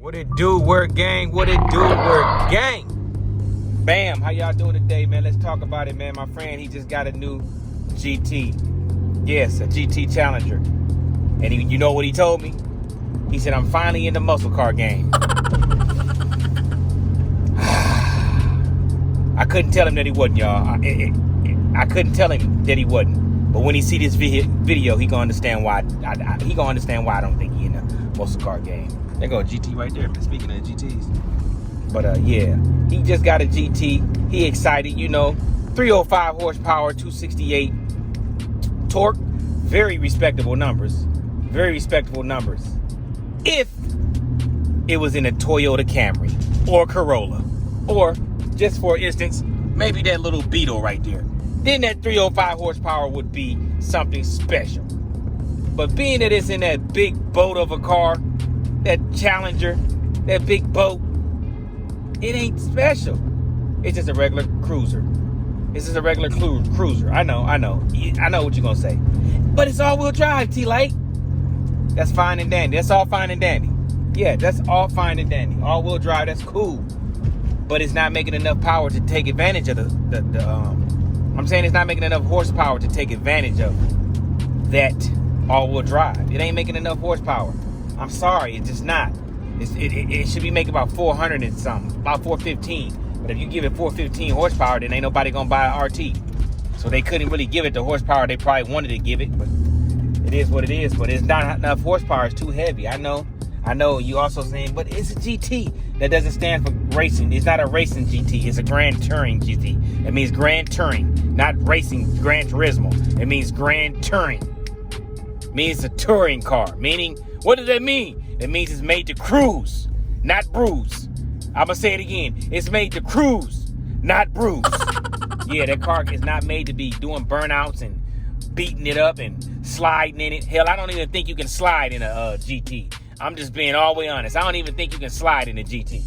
What it do, work gang? What it do, work gang? Bam, how y'all doing today, man? Let's talk about it, man. My friend, he just got a new GT. Yes, a GT Challenger. And you know what he told me? He said, I'm finally in the muscle car game. I couldn't tell him that he wasn't, y'all. I couldn't tell him that he wasn't. But when he see this video, he gonna understand why. He gonna understand why I don't think he in the muscle car game. There go a GT right there. Speaking of GTs, but yeah, he just got a GT. He excited, you know. 305 horsepower, 268 torque. Very respectable numbers. Very respectable numbers. If it was in a Toyota Camry or Corolla, or just for instance, maybe that little Beetle right there, then that 305 horsepower would be something special. But being that it's in that big boat of a car, that Challenger, that big boat, it ain't special. It's just a regular cruiser. It's just a regular cruiser. I know what you're gonna say. But it's all-wheel drive, T-Light. That's fine and dandy. That's all fine and dandy. Yeah, that's all fine and dandy. All-wheel drive, that's cool. But it's not making enough power to take advantage of I'm saying it's not making enough horsepower to take advantage of that all-wheel drive. It ain't making enough horsepower. I'm sorry, it's just not. It should be making about 400 and something, about 415. But if you give it 415 horsepower, then ain't nobody gonna buy an RT. So they couldn't really give it the horsepower they probably wanted to give it. But it is what it is. But it's not enough horsepower. It's too heavy. I know. You also saying, but it's a GT. That doesn't stand for racing. It's not a racing GT. It's a Grand Touring GT. It means Grand Touring, not racing Gran Turismo. It means Grand Touring. It means a touring car. Meaning, what does that mean? It means it's made to cruise, not bruise. I'm going to say it again. It's made to cruise, not bruise. Yeah, that car is not made to be doing burnouts and beating it up and sliding in it. Hell, I don't even think you can slide in a GT. I'm just being all the way honest. I don't even think you can slide in a GT.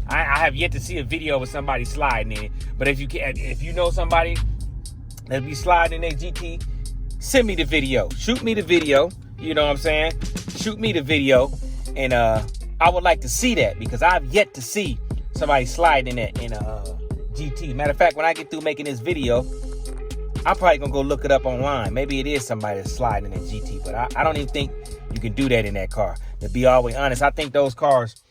I have yet to see a video with somebody sliding in it. But if you know somebody that be sliding in a GT, send me the video. Shoot me the video. You know what I'm saying? Shoot me the video. And I would like to see that, because I've yet to see somebody slide in a GT. Matter of fact, when I get through making this video, I'm probably going to go look it up online. Maybe it is somebody that's sliding in a GT, but I don't even think you can do that in that car. To be all the way honest, I think those cars,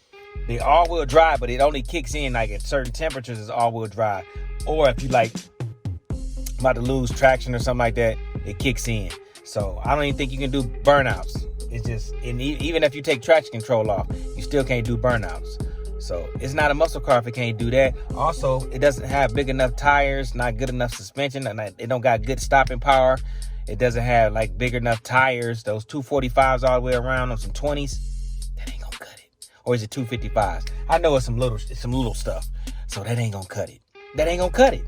they all-wheel drive, but it only kicks in like at certain temperatures as all-wheel drive. Or if you like about to lose traction or something like that, it kicks in. So I don't even think you can do burnouts. It's just, and even if you take traction control off, you still can't do burnouts. So it's not a muscle car if it can't do that. Also, it doesn't have big enough tires, not good enough suspension, and it don't got good stopping power. It doesn't have like big enough tires. Those 245s all the way around on some 20s, that ain't gonna cut it. Or is it 255s? I know it's some little stuff. So that ain't gonna cut it. That ain't gonna cut it.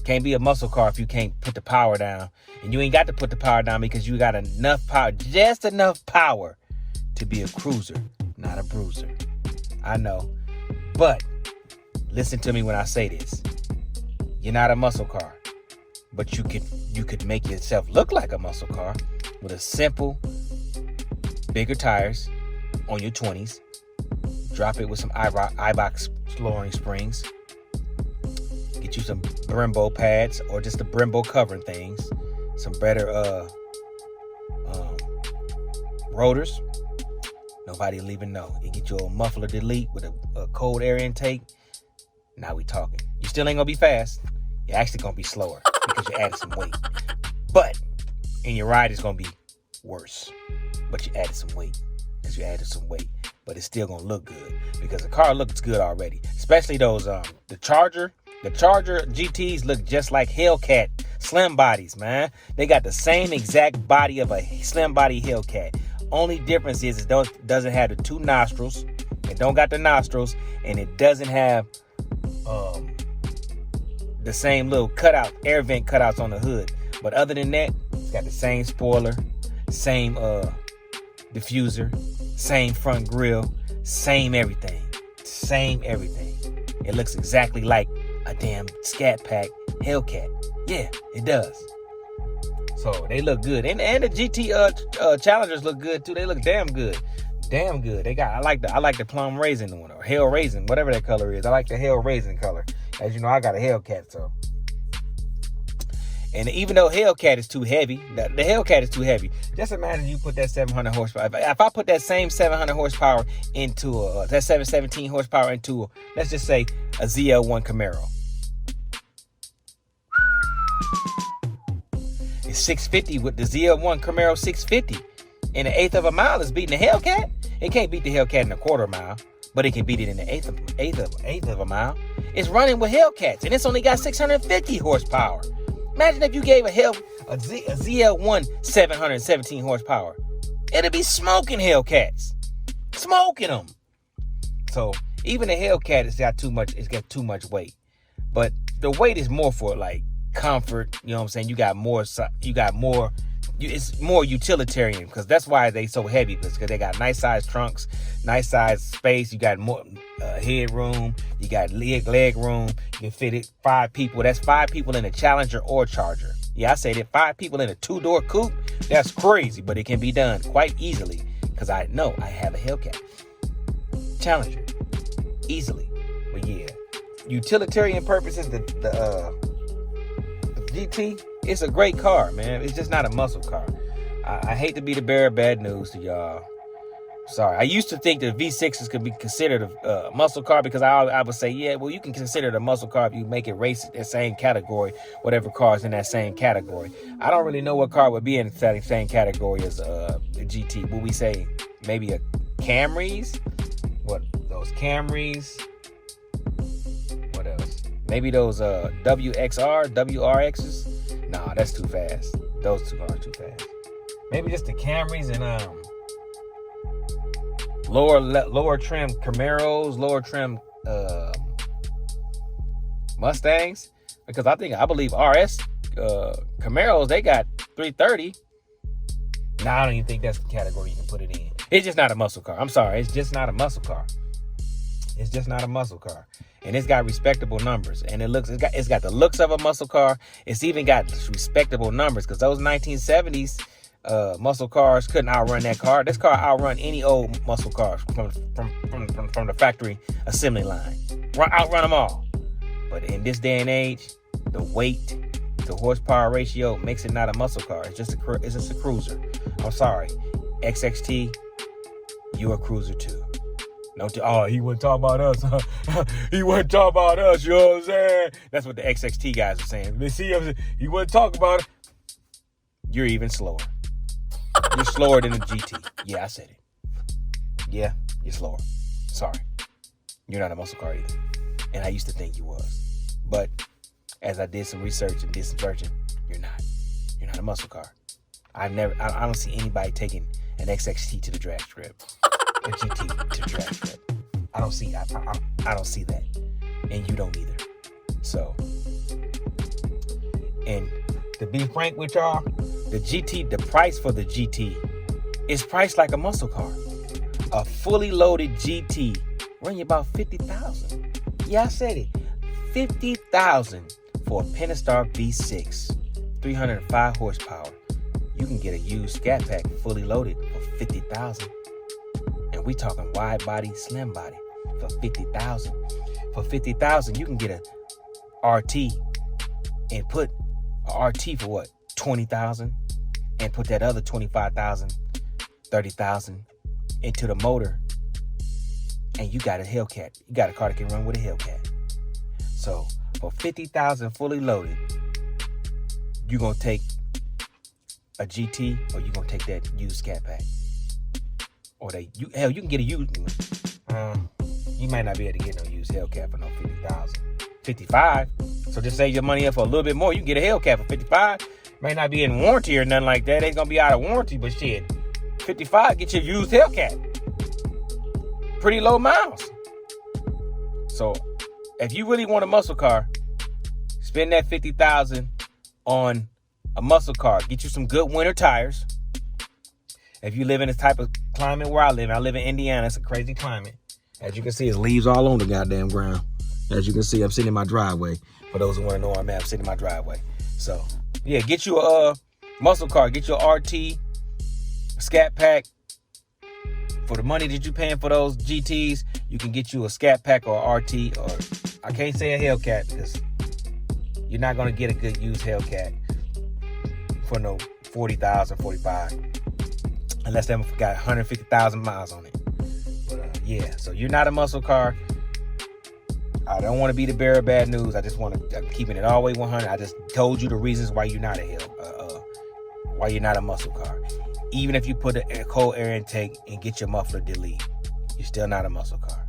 Can't be a muscle car if you can't put the power down. And you ain't got to put the power down because you got enough power, just enough power to be a cruiser, not a bruiser. I know. But listen to me when I say this. You're not a muscle car. But you could make yourself look like a muscle car with a simple, bigger tires on your 20s. Drop it with some iBox lowering springs. Get you some Brembo pads or just the Brembo covering things. Some better rotors. Nobody will even know. You get your old muffler delete with a cold air intake. Now we talking. You still ain't gonna be fast. You're actually gonna be slower because you added some weight. But in your ride, it's gonna be worse. But you added some weight. But it's still gonna look good because the car looks good already. Especially those the Charger GTs look just like Hellcat slim bodies, man. They got the same exact body of a slim body Hellcat. Only difference is it doesn't have the two nostrils. It don't got the nostrils, and it doesn't have the same little air vent cutouts on the hood. But other than that, it's got the same spoiler, same diffuser, same front grille, same everything. It looks exactly like a damn Scat Pack Hellcat. Yeah, it does. So they look good. And the GT Challengers look good too. They look damn good. Damn good. I like the plum raisin one, or hell raisin, whatever that color is. I like the hell raisin color. As you know, I got a Hellcat, so. And even though Hellcat is too heavy, the Hellcat is too heavy. Just imagine you put that 700 horsepower. If I put that same 700 horsepower into that 717 horsepower into, let's just say, a ZL1 Camaro. It's 650 with the ZL1 Camaro 650. And an eighth of a mile is beating the Hellcat. It can't beat the Hellcat in a quarter mile, but it can beat it in the eighth of a mile. It's running with Hellcats, and it's only got 650 horsepower. Imagine if you gave a ZL1 717 horsepower. It'd be smoking Hellcats. Smoking them. So even the Hellcat has got too much. It's got too much weight. But the weight is more for like comfort. You know what I'm saying? You got more. It's more utilitarian, because that's why they so heavy, because they got nice size trunks, nice size space. You got more headroom. You got leg room. You can fit it 5 people. That's 5 people in a Challenger or Charger. Yeah, I say that 5 people in a 2-door coupe. That's crazy, but it can be done quite easily, because I know I have a Hellcat Challenger easily. But yeah, utilitarian purposes, the GT. It's a great car, man. It's just not a muscle car. I hate to be the bearer of bad news to y'all. Sorry. I used to think that V6s could be considered a muscle car, because I would say, yeah, well, you can consider it a muscle car if you make it race in the same category, whatever car is in that same category. I don't really know what car would be in the same category as the GT. Would we say maybe a Camrys? What, those Camrys? What else? Maybe those WRXs? Nah, that's too fast. Those two are too fast. Maybe just the Camrys and lower trim Camaros, lower trim Mustangs, because I believe RS Camaros, they got 330. Nah, I don't even think that's the category you can put it in. It's just not a muscle car. I'm sorry, it's just not a muscle car. It's just not a muscle car. And it's got respectable numbers. And it's got the looks of a muscle car. It's even got respectable numbers, because those 1970s muscle cars couldn't outrun that car. This car outrun any old muscle cars from the factory assembly line. Outrun them all. But in this day and age, the weight, the horsepower ratio makes it not a muscle car. It's just a cruiser. I'm sorry, XXT, you're a cruiser too. He wasn't talking about us. He wasn't talking about us, you know what I'm saying? That's what the XXT guys are saying. They see him, he wasn't talking about it. You're even slower. You're slower than the GT. Yeah, I said it. Yeah, you're slower. Sorry. You're not a muscle car either. And I used to think you was. But as I did some research and did some searching, you're not. You're not a muscle car. I don't see anybody taking an XXT to the drag strip. A GT to the drag strip. I don't see that. And you don't either. So, and to be frank with y'all, the price for the GT is priced like a muscle car. A fully loaded GT run you about $50,000. Yeah, I said it. $50,000 for a Pentastar V6, 305 horsepower. You can get a used Scat Pack fully loaded for $50,000. And we talking wide body, slim body for $50,000. For $50,000, you can get a RT and put a RT for what? $20,000, and put that other $25,000, $30,000 into the motor, and you got a Hellcat. You got a car that can run with a Hellcat. So for $50,000 fully loaded, you gonna take a GT, or you gonna take that used Scat Pack, or you can get a used one. You might not be able to get no used Hellcat for no $50,000. $55. So just save your money up for a little bit more. You can get a Hellcat for $55. May not be in warranty or nothing like that. Ain't gonna be out of warranty, but shit, $55, get your used Hellcat. Pretty low miles. So if you really want a muscle car, spend that $50,000 on a muscle car. Get you some good winter tires. If you live in this type of climate where I live in Indiana, it's a crazy climate. As you can see, it's leaves all on the goddamn ground. As you can see, I'm sitting in my driveway. For those who want to know where I'm at, I'm sitting in my driveway. So, yeah, get you a muscle car. Get your RT, Scat Pack, for the money that you're paying for those GTs, you can get you a Scat Pack or RT, or I can't say a Hellcat because you're not going to get a good used Hellcat for no 40,000, 45, unless they got 150,000 miles on it. But yeah, so you're not a muscle car. I don't want to be the bearer of bad news. I'm keeping it all the way 100. I just told you the reasons why you're not why you're not a muscle car. Even if you put a cold air intake and get your muffler delete, you're still not a muscle car.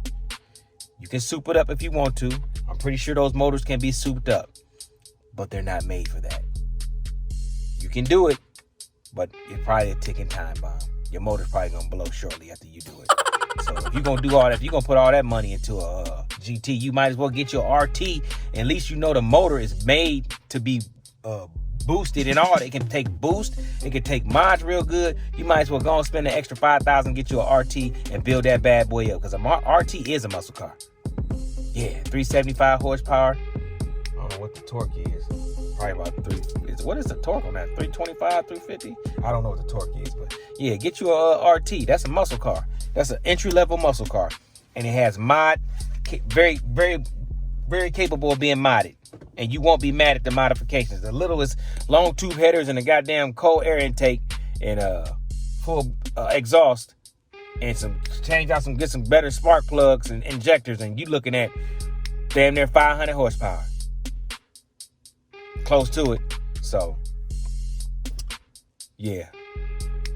You can soup it up if you want to. I'm pretty sure those motors can be souped up, but they're not made for that. You can do it, but it's probably a ticking time bomb. Your motor's probably gonna blow shortly after you do it. So if you're gonna do all that, if you're gonna put all that money into a GT, you might as well get your RT. At least you know the motor is made to be boosted and all. It can take boost, it can take mods real good. You might as well go and spend an extra $5,000, get you a RT and build that bad boy up, because a RT is a muscle car. Yeah, 375 horsepower. I don't know what the torque is. Probably about what is the torque on that? 325, 350? I don't know what the torque is, but yeah, get you a RT. That's a muscle car. That's an entry-level muscle car, and it has very, very, very capable of being modded, and you won't be mad at the modifications. The littlest long tube headers and a goddamn cold air intake and full exhaust, and get some better spark plugs and injectors, and you looking at damn near 500 horsepower, close to it. So yeah,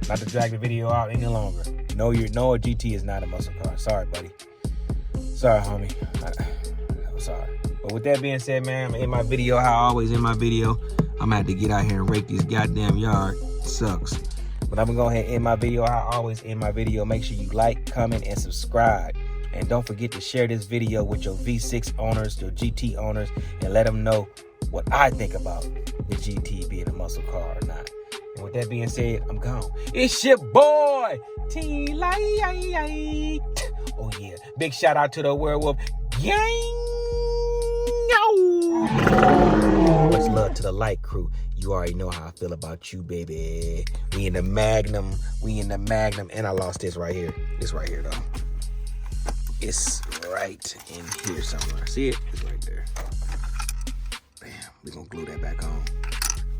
not to drag the video out any longer. No, a GT is not a muscle car. Sorry, buddy. Sorry, homie. I'm sorry. But with that being said, man, I'm in my video. How I always in my video, I'm gonna have to get out here and rake this goddamn yard. It sucks. But I'm gonna go ahead and end my video. How I always end my video. Make sure you like, comment, and subscribe. And don't forget to share this video with your V6 owners, your GT owners, and let them know what I think about the GT being a muscle car or not. And with that being said, I'm gone. It's your boy, Tlites. Oh yeah, big shout out to the werewolf gang. Much love to the light crew. You already know how I feel about you, baby. We in the Magnum, and I lost this right here. This right here though. It's right in here somewhere. See it? It's right there. Bam. We're gonna glue that back on.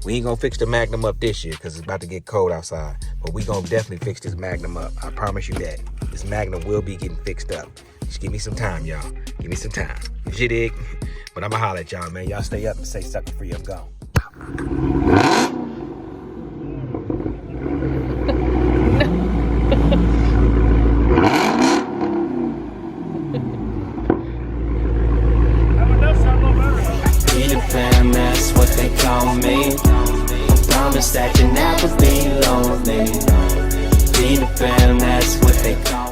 We ain't gonna fix the Magnum up this year because it's about to get cold outside. But we gonna definitely fix this Magnum up. I promise you that. This Magnum will be getting fixed up. Just give me some time, y'all. Give me some time. You dig? But I'ma holler at y'all, man. Y'all stay up and stay sucker free. I'm gone. That's what they call me. I promise that you'll never be lonely. Be the fan, that's what they call me.